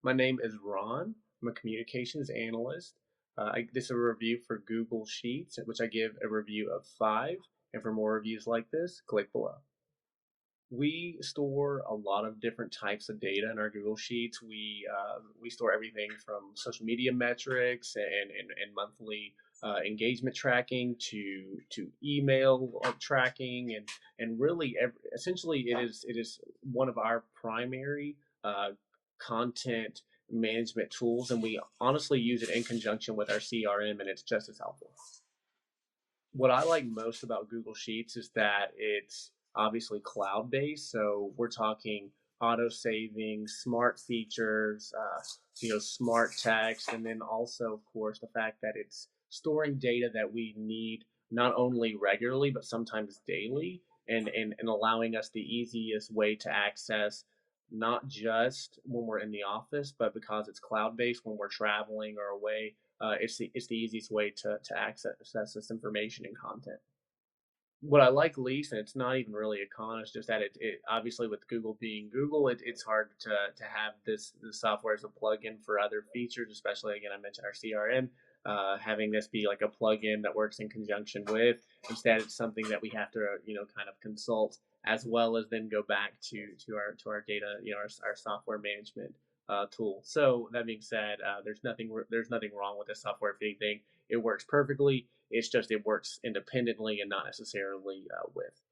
My name is Ron. I'm a communications analyst. This is a review for Google Sheets, which I give a review of 5. And for more reviews like this, click below. We store a lot of different types of data in our Google Sheets. We store everything from social media metrics and monthly engagement tracking to email tracking and really essentially it is one of our primary content management tools, and we honestly use it in conjunction with our CRM, and it's just as helpful. What I like most about Google Sheets is that it's obviously cloud based. So we're talking auto saving, smart features, smart text, and then also, of course, the fact that it's storing data that we need not only regularly but sometimes daily, and allowing us the easiest way to access not just when we're in the office, but because it's cloud based when we're traveling or away, it's the easiest way to access this information and content. What I like least, and it's not even really a con, it's just that it obviously with Google being Google, it's hard to have this software as a plugin for other features, especially again I mentioned our CRM. Having this be like a plugin that works in conjunction with, instead it's something that we have to kind of consult as well as then go back to our data, our software management tool. So that being said, there's nothing wrong with this software. If anything, it works perfectly. It's just it works independently and not necessarily with.